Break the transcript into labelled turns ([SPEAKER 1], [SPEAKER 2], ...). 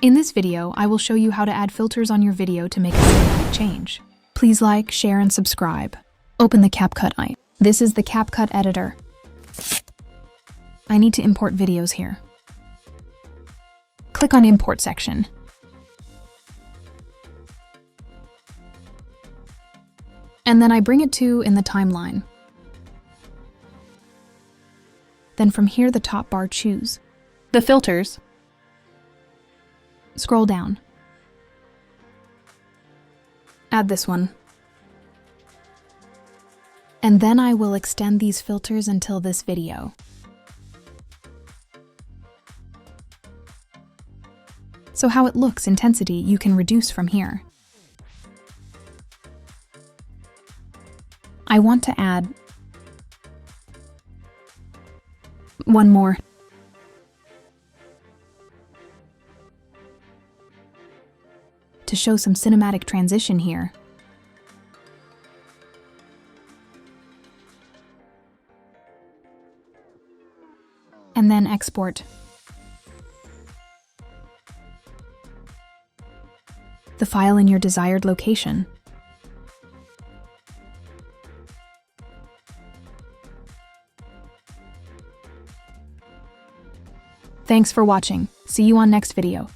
[SPEAKER 1] In this video, I will show you how to add filters on your video to make a cinematic change. Please like, share, and subscribe. Open the CapCut icon. This is the CapCut editor. I need to import videos here. Click on Import section. And then I bring it to in the timeline. Then from here, the top bar, choose the filters. Scroll down. Add this one. And then I will extend these filters until this video. So how it looks, intensity, you can reduce from here. I want to add one more. To show some cinematic transition here. And then export. The file in your desired location. Thanks for watching. See you on next video.